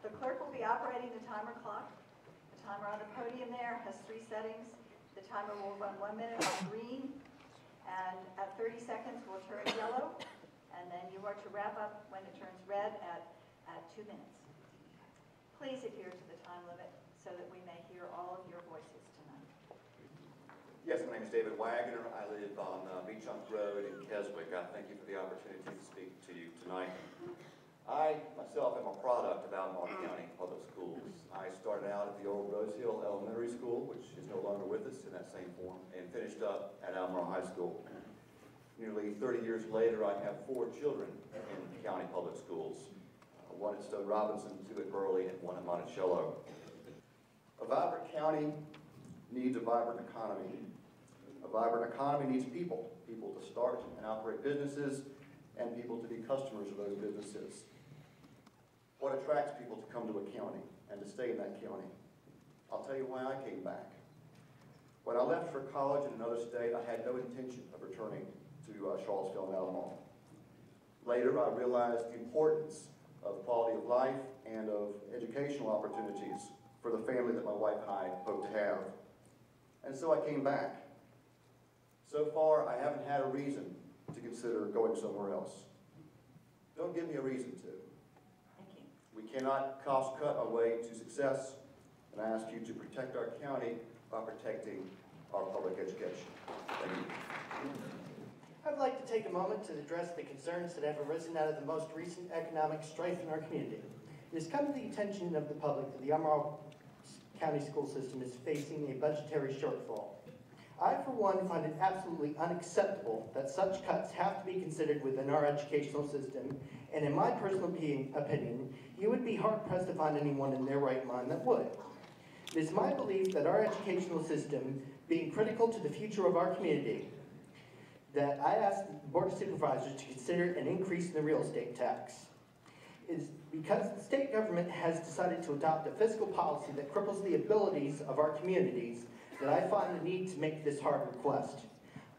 The clerk will be operating the timer clock. The timer on the podium there has 3 settings. The timer will run 1 minute on green, and at 30 seconds will turn yellow, and then you are to wrap up when it turns red at 2 minutes. Please adhere to the time limit so that we may hear all of your voices tonight. Yes, my name is David Wagner. I live on Beachunk Road in Keswick. I thank you for the opportunity to speak to you tonight. I, myself, am a product of Albemarle County Public Schools. I started out at the old Rose Hill Elementary School, which is no longer with us in that same form, and finished up at Albemarle High School. Nearly 30 years later, I have 4 children in county public schools. 1 at Stone Robinson, 2 at Burley, and 1 at Monticello. A vibrant county needs a vibrant economy. A vibrant economy needs people. People to start and operate businesses, and people to be customers of those businesses. What attracts people to come to a county and to stay in that county? I'll tell you why I came back. When I left for college in another state, I had no intention of returning to Charlottesville and Albemarle. Later, I realized the importance of quality of life and of educational opportunities for the family that my wife and I hope to have. And so I came back. So far, I haven't had a reason to consider going somewhere else. Don't give me a reason to. Thank you. We cannot cost cut our way to success, and I ask you to protect our county by protecting our public education. Thank you. I'd like to take a moment to address the concerns that have arisen out of the most recent economic strife in our community. It has come to the attention of the public that the Albemarle County school system is facing a budgetary shortfall. I, for one, find it absolutely unacceptable that such cuts have to be considered within our educational system, and in my personal opinion, you would be hard-pressed to find anyone in their right mind that would. It is my belief that our educational system, being critical to the future of our community, that I ask the Board of Supervisors to consider an increase in the real estate tax. It is because the state government has decided to adopt a fiscal policy that cripples the abilities of our communities that I find the need to make this hard request.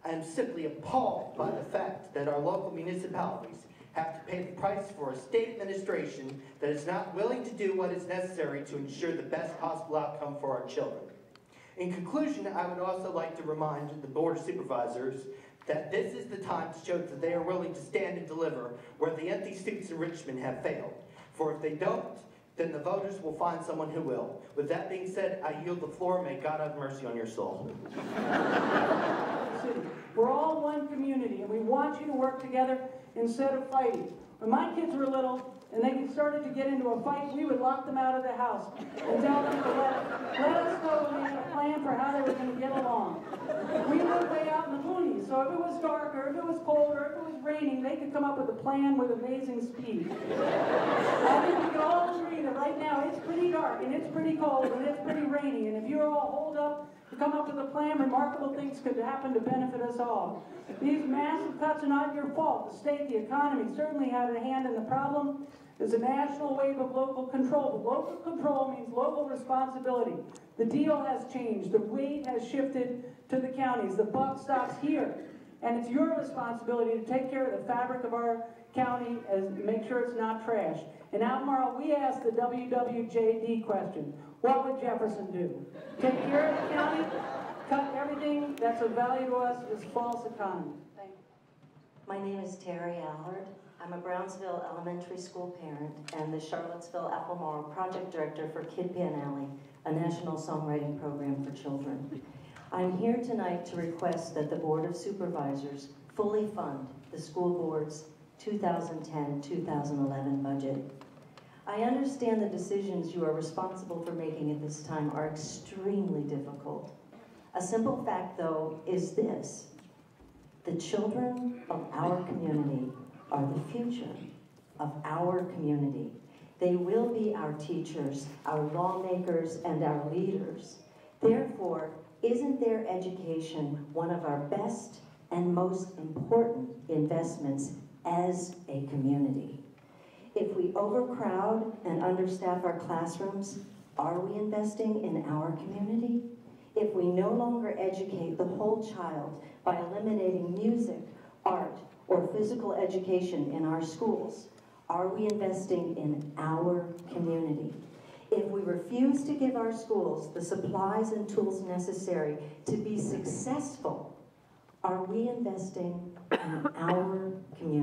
I am simply appalled by the fact that our local municipalities have to pay the price for a state administration that is not willing to do what is necessary to ensure the best possible outcome for our children. In conclusion, I would also like to remind the Board of Supervisors that this is the time to show that they are willing to stand and deliver where the empty seats in Richmond have failed. For if they don't, then the voters will find someone who will. With that being said, I yield the floor. May God have mercy on your soul. We're all one community, and we want you to work together instead of fighting. When my kids were little and they started to get into a fight, we would lock them out of the house and tell them to let us know when they had a plan for how they were going to get along. We lived way out in the boonies, so if it was dark or if it was cold or if it was raining, they could come up with a plan with amazing speed. I think we can all agree that right now it's pretty dark and it's pretty cold and it's pretty rainy, and if you're all holed up to come up with a plan, remarkable things could happen to benefit us all. These massive cuts are not your fault. The state, the economy certainly had a hand in the problem. There's a national wave of local control. But local control means local responsibility. The deal has changed. The weight has shifted to the counties. The buck stops here. And it's your responsibility to take care of the fabric of our county and make sure it's not trash. In Albemarle, we asked the WWJD question: what would Jefferson do? Take care of the county, cut everything that's of value to us is false economy. Thank you. My name is Terry Allard. I'm a Brownsville Elementary School parent and the Charlottesville Albemarle Project Director for Kid Alley, a national songwriting program for children. I'm here tonight to request that the Board of Supervisors fully fund the school board's 2010-2011 budget. I understand the decisions you are responsible for making at this time are extremely difficult. A simple fact, though, is this: the children of our community are the future of our community. They will be our teachers, our lawmakers, and our leaders. Therefore, isn't their education one of our best and most important investments as a community? If we overcrowd and understaff our classrooms, are we investing in our community? If we no longer educate the whole child by eliminating music, art, or physical education in our schools, are we investing in our community? refuse to give our schools the supplies and tools necessary to be successful, are we investing in our community?